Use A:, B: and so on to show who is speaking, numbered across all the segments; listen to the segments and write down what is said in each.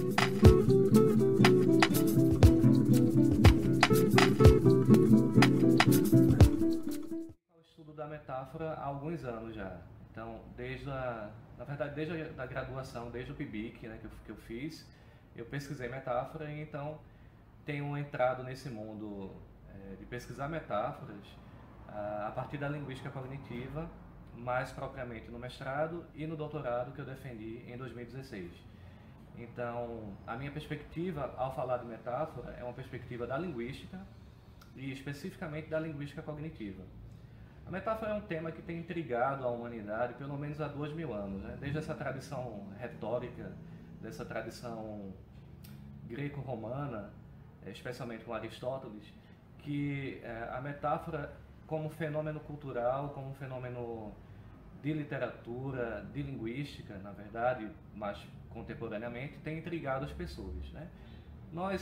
A: O estudo da metáfora há alguns anos já. Então, na verdade, desde a graduação, desde o PIBIC, né, que eu fiz, eu pesquisei metáfora e então tenho entrado nesse mundo de pesquisar metáforas a partir da linguística cognitiva, mais propriamente no mestrado e no doutorado que eu defendi em 2016. Então, a minha perspectiva ao falar de metáfora é uma perspectiva da linguística e especificamente da linguística cognitiva. A metáfora é um tema que tem intrigado a humanidade pelo menos há 2000 anos, né? Desde essa tradição retórica, dessa tradição greco-romana, especialmente com Aristóteles, que a metáfora como fenômeno cultural, como fenômeno de literatura, de linguística, na verdade, mais contemporaneamente, tem intrigado as pessoas, né?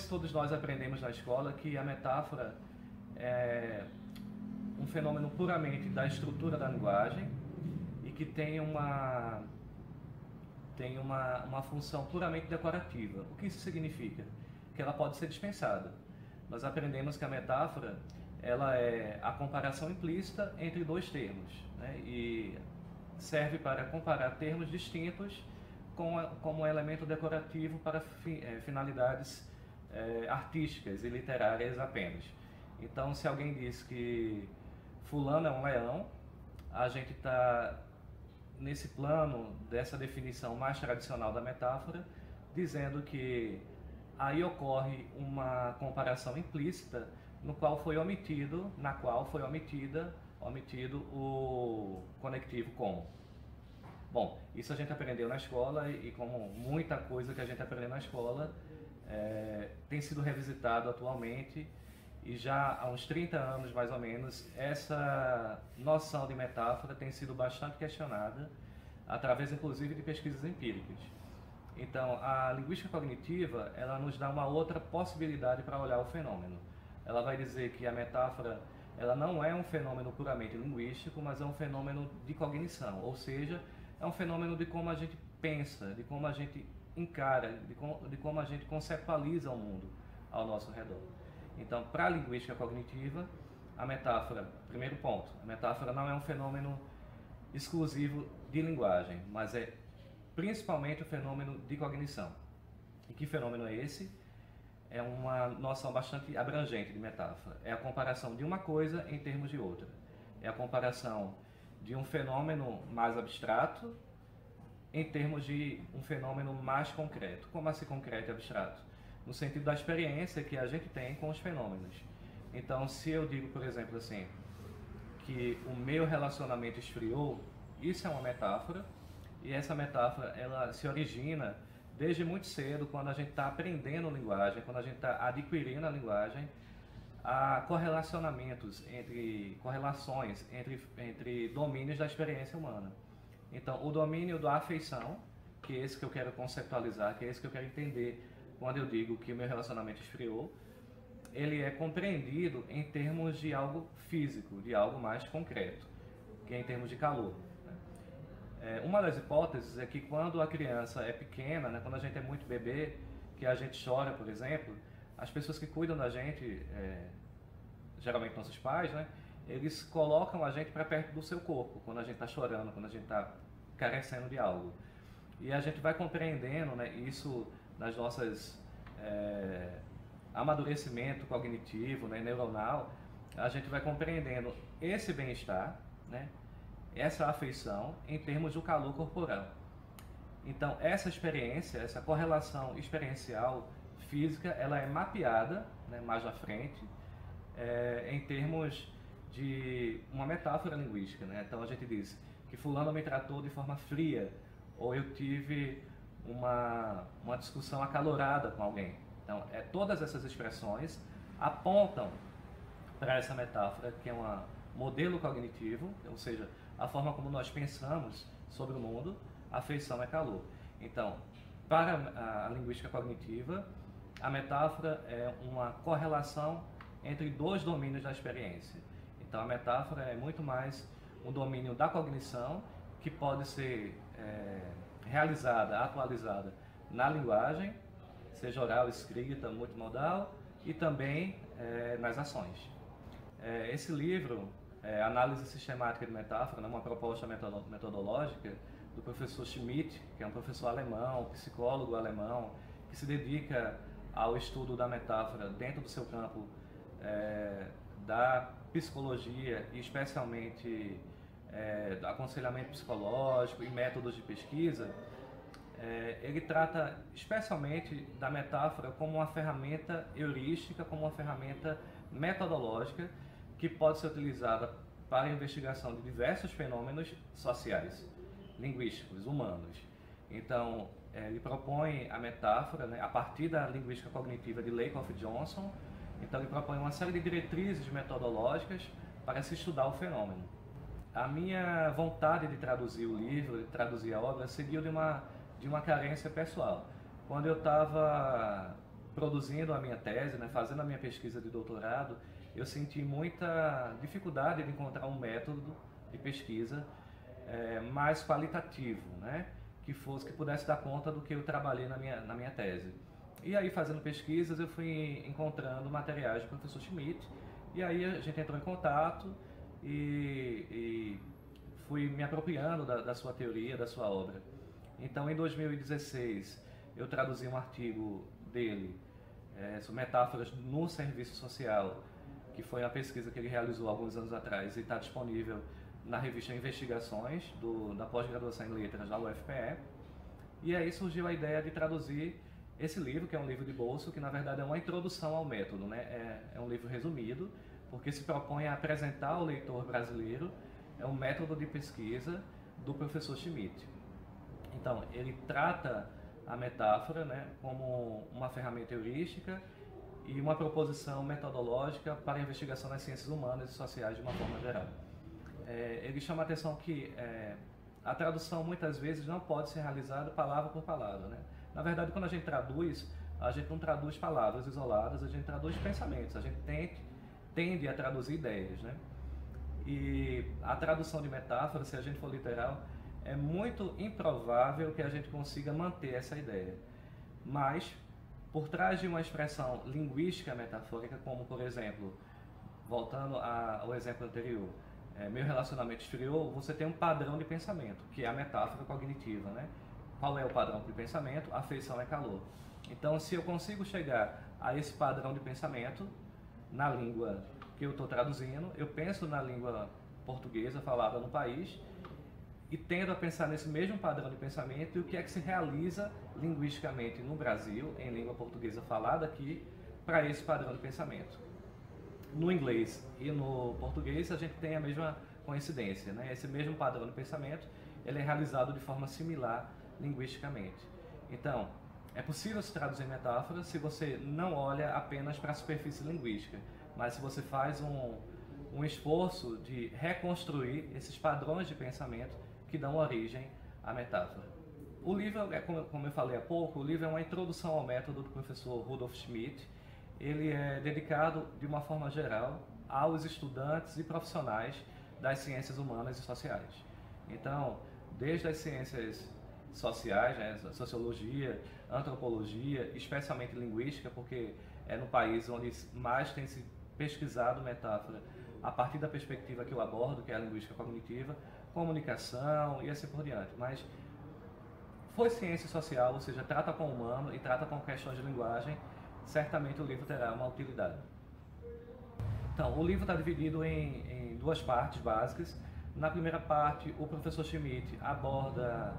A: Todos nós aprendemos na escola que a metáfora é um fenômeno puramente da estrutura da linguagem e que tem uma função puramente decorativa. O que isso significa? Que ela pode ser dispensada. Nós aprendemos que a metáfora ela é a comparação implícita entre dois termos, né? E serve para comparar termos distintos como elemento decorativo para finalidades artísticas e literárias apenas. Então, se alguém diz que fulano é um leão, a gente está nesse plano dessa definição mais tradicional da metáfora, dizendo que aí ocorre uma comparação implícita na qual foi omitido o conectivo com. Bom, isso a gente aprendeu na escola e como muita coisa que a gente aprendeu na escola tem sido revisitado atualmente e já há uns 30 anos mais ou menos essa noção de metáfora tem sido bastante questionada através inclusive de pesquisas empíricas. Então, a linguística cognitiva, ela nos dá uma outra possibilidade para olhar o fenômeno. Ela vai dizer que a metáfora, ela não é um fenômeno puramente linguístico, mas é um fenômeno de cognição, ou seja, é um fenômeno de como a gente pensa, de como a gente encara, de como a gente conceptualiza o mundo ao nosso redor. Então, para a linguística cognitiva, a metáfora, primeiro ponto, a metáfora não é um fenômeno exclusivo de linguagem, mas é principalmente o fenômeno de cognição. E que fenômeno é esse? É uma noção bastante abrangente de metáfora. É a comparação de uma coisa em termos de outra. É a comparação de um fenômeno mais abstrato em termos de um fenômeno mais concreto. Como assim concreto e abstrato? No sentido da experiência que a gente tem com os fenômenos. Então, se eu digo, por exemplo, assim, que o meu relacionamento esfriou, isso é uma metáfora, e essa metáfora ela se origina desde muito cedo, quando a gente está aprendendo linguagem, quando a gente está adquirindo a linguagem, há correlações entre domínios da experiência humana. Então, o domínio da afeição, que é esse que eu quero conceptualizar, que é esse que eu quero entender quando eu digo que o meu relacionamento esfriou, ele é compreendido em termos de algo físico, de algo mais concreto, que é em termos de calor. Uma das hipóteses é que quando a criança é pequena, né, quando a gente é muito bebê, que a gente chora, por exemplo, as pessoas que cuidam da gente, geralmente nossos pais, né, eles colocam a gente para perto do seu corpo, quando a gente está chorando, quando a gente está carecendo de algo. E a gente vai compreendendo, né, isso nas nossas amadurecimento cognitivo, né, neuronal, a gente vai compreendendo esse bem-estar, né, essa afeição em termos do calor corporal. Então, essa experiência, essa correlação experiencial física, ela é mapeada, né, mais à frente, em termos de uma metáfora linguística, né? Então, a gente diz que fulano me tratou de forma fria, ou eu tive uma discussão acalorada com alguém. Então, todas essas expressões apontam para essa metáfora, que é um modelo cognitivo, ou seja, a forma como nós pensamos sobre o mundo, afeição é calor. Então, para a linguística cognitiva, a metáfora é uma correlação entre dois domínios da experiência. Então, a metáfora é muito mais um domínio da cognição, que pode ser realizada, atualizada na linguagem, seja oral, escrita, multimodal e também nas ações. Esse livro, Análise Sistemática de Metáfora, uma proposta metodológica do professor Schmidt, que é um professor alemão, psicólogo alemão, que se dedica ao estudo da metáfora dentro do seu campo da psicologia e especialmente do aconselhamento psicológico e métodos de pesquisa. Ele trata especialmente da metáfora como uma ferramenta heurística, como uma ferramenta metodológica que pode ser utilizada para a investigação de diversos fenômenos sociais, linguísticos, humanos. Então, ele propõe a metáfora, né, a partir da linguística cognitiva de Lakoff-Johnson. Então, ele propõe uma série de diretrizes metodológicas para se estudar o fenômeno. A minha vontade de traduzir o livro, de traduzir a obra, seguiu de uma carência pessoal. Quando eu estava produzindo a minha tese, né, fazendo a minha pesquisa de doutorado, eu senti muita dificuldade de encontrar um método de pesquisa mais qualitativo, né, que pudesse dar conta do que eu trabalhei na minha tese. E aí, fazendo pesquisas, eu fui encontrando materiais do professor Schmidt, e aí a gente entrou em contato e fui me apropriando da sua teoria, da sua obra. Então, em 2016, eu traduzi um artigo dele sobre metáforas no serviço social, que foi uma pesquisa que ele realizou alguns anos atrás e está disponível na revista Investigações, da pós-graduação em letras da UFPE. E aí surgiu a ideia de traduzir esse livro, que é um livro de bolso, que na verdade é uma introdução ao método, né? É um livro resumido, porque se propõe a apresentar ao leitor brasileiro um método de pesquisa do professor Schmidt. Então, ele trata a metáfora, né, como uma ferramenta heurística e uma proposição metodológica para a investigação nas ciências humanas e sociais de uma forma geral. Ele chama a atenção que a tradução muitas vezes não pode ser realizada palavra por palavra, né? Na verdade, quando a gente não traduz palavras isoladas, a gente traduz pensamentos, a gente tende a traduzir ideias, né? E a tradução de metáfora, se a gente for literal, é muito improvável que a gente consiga manter essa ideia. Mas, por trás de uma expressão linguística metafórica, como, por exemplo, voltando ao exemplo anterior, meu relacionamento esfriou, você tem um padrão de pensamento, que é a metáfora cognitiva, né? Qual é o padrão de pensamento? Afeição é calor. Então, se eu consigo chegar a esse padrão de pensamento na língua que eu estou traduzindo, eu penso na língua portuguesa falada no país e tendo a pensar nesse mesmo padrão de pensamento e o que é que se realiza linguisticamente no Brasil, em língua portuguesa falada aqui, para esse padrão de pensamento. No inglês e no português a gente tem a mesma coincidência, né? Esse mesmo padrão de pensamento ele é realizado de forma similar linguisticamente. Então, é possível se traduzir metáfora se você não olha apenas para a superfície linguística, mas se você faz um esforço de reconstruir esses padrões de pensamento que dão origem à metáfora. O livro, como eu falei há pouco, o livro é uma introdução ao método do professor Rudolf Schmidt. Ele é dedicado, de uma forma geral, aos estudantes e profissionais das ciências humanas e sociais. Então, desde as ciências sociais, né, sociologia, antropologia, especialmente linguística, porque é no país onde mais tem se pesquisado metáfora a partir da perspectiva que eu abordo, que é a linguística cognitiva, comunicação e assim por diante. Mas foi ciência social, ou seja, trata com o humano e trata com questões de linguagem, certamente o livro terá uma utilidade. Então, o livro está dividido em duas partes básicas. Na primeira parte, o professor Schmidt aborda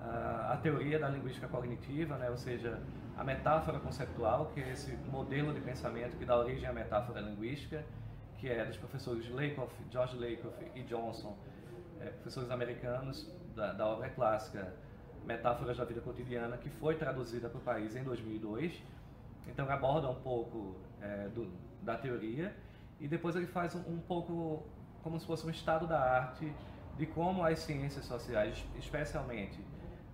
A: a teoria da linguística cognitiva, né? Ou seja, a metáfora conceptual, que é esse modelo de pensamento que dá origem à metáfora linguística, que é dos professores George Lakoff e Johnson, professores americanos da obra clássica Metáforas da Vida Cotidiana, que foi traduzida para o país em 2002. Então aborda um pouco da teoria e depois ele faz um pouco como se fosse um estado da arte de como as ciências sociais, especialmente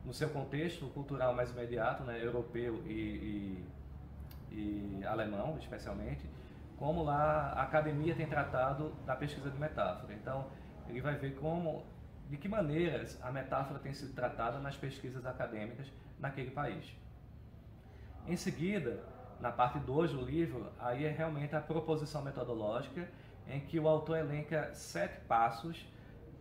A: no seu contexto cultural mais imediato, né, europeu e alemão especialmente, como lá a academia tem tratado da pesquisa de metáfora. Então ele vai ver de que maneiras a metáfora tem sido tratada nas pesquisas acadêmicas naquele país. Em seguida, na parte 2 do livro, aí é realmente a proposição metodológica, em que o autor elenca 7 passos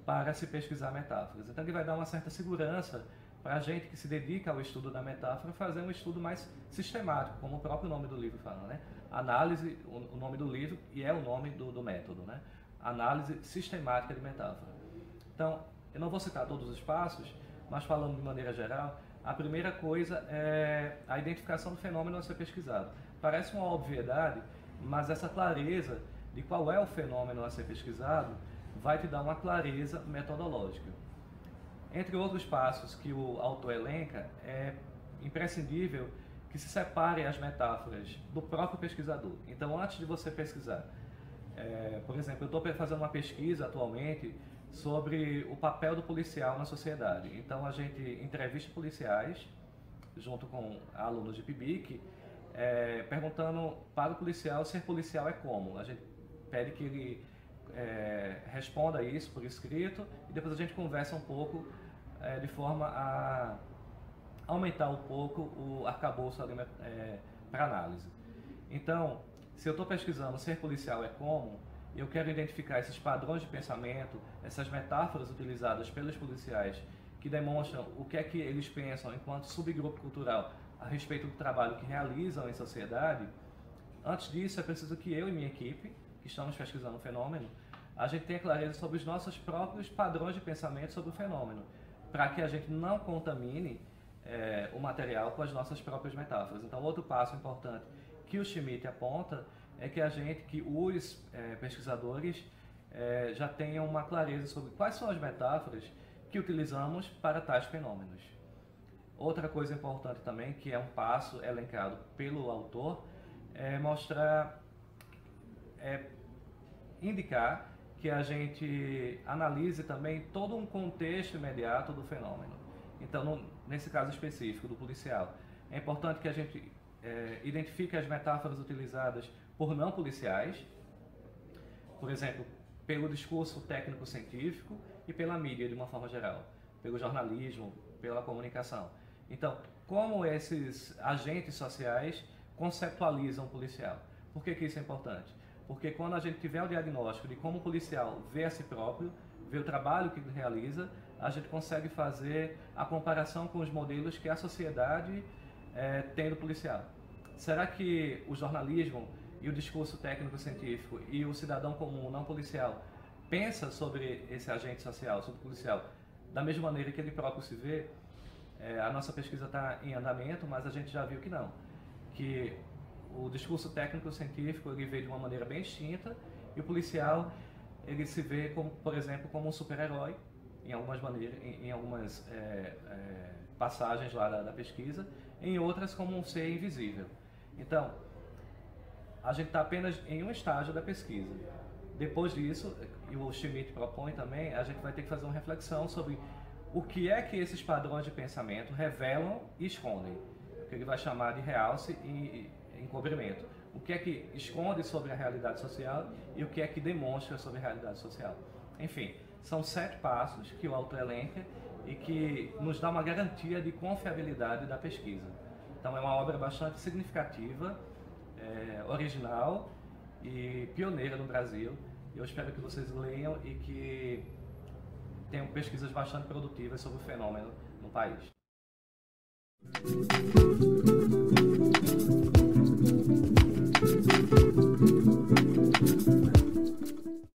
A: para se pesquisar metáforas. Então ele vai dar uma certa segurança para a gente que se dedica ao estudo da metáfora fazer um estudo mais sistemático, como o próprio nome do livro fala, né? Análise, o nome do livro, e é o nome do método, né? Análise sistemática de metáfora. Então, eu não vou citar todos os passos, mas falando de maneira geral, a primeira coisa é a identificação do fenômeno a ser pesquisado. Parece uma obviedade, mas essa clareza de qual é o fenômeno a ser pesquisado vai te dar uma clareza metodológica. Entre outros passos que o autor elenca, é imprescindível que se separe as metáforas do próprio pesquisador. Então, antes de você pesquisar, por exemplo, eu estou fazendo uma pesquisa atualmente sobre o papel do policial na sociedade. Então, a gente entrevista policiais, junto com alunos de PIBIC, perguntando para o policial ser policial é como. A gente pede que ele responda isso por escrito e depois a gente conversa um pouco de forma a aumentar um pouco o arcabouço ali para análise. Então, se eu estou pesquisando ser policial é como, eu quero identificar esses padrões de pensamento, essas metáforas utilizadas pelos policiais que demonstram o que é que eles pensam enquanto subgrupo cultural a respeito do trabalho que realizam em sociedade. Antes disso, é preciso que eu e minha equipe, que estamos pesquisando o fenômeno, a gente tenha clareza sobre os nossos próprios padrões de pensamento sobre o fenômeno, para que a gente não contamine o material com as nossas próprias metáforas. Então, outro passo importante que o Schmitt aponta é que os pesquisadores já tenham uma clareza sobre quais são as metáforas que utilizamos para tais fenômenos. Outra coisa importante também, que é um passo elencado pelo autor, é indicar que a gente analise também todo um contexto imediato do fenômeno. Então, nesse caso específico do policial, é importante que a gente identifique as metáforas utilizadas por não policiais, por exemplo, pelo discurso técnico-científico e pela mídia de uma forma geral, pelo jornalismo, pela comunicação. Então, como esses agentes sociais conceptualizam o policial? Por que isso é importante? Porque quando a gente tiver o diagnóstico de como o policial vê a si próprio, vê o trabalho que ele realiza, a gente consegue fazer a comparação com os modelos que a sociedade tem do policial. Será que o jornalismo e o discurso técnico-científico e o cidadão comum não policial pensa sobre esse agente social, sobre o policial, da mesma maneira que ele próprio se vê? A nossa pesquisa está em andamento, mas a gente já viu que não. Que o discurso técnico-científico ele vê de uma maneira bem distinta e o policial ele se vê, como, por exemplo, como um super-herói em algumas maneiras, em algumas passagens lá da pesquisa, em outras como um ser invisível. Então, a gente está apenas em um estágio da pesquisa. Depois disso, e o Schmitt propõe também, a gente vai ter que fazer uma reflexão sobre o que é que esses padrões de pensamento revelam e escondem, o que ele vai chamar de realce e encobrimento. O que é que esconde sobre a realidade social e o que é que demonstra sobre a realidade social. Enfim, são 7 passos que o autor elenca e que nos dá uma garantia de confiabilidade da pesquisa. Então é uma obra bastante significativa, original e pioneira no Brasil. Eu espero que vocês leiam e que tenham pesquisas bastante produtivas sobre o fenômeno no país.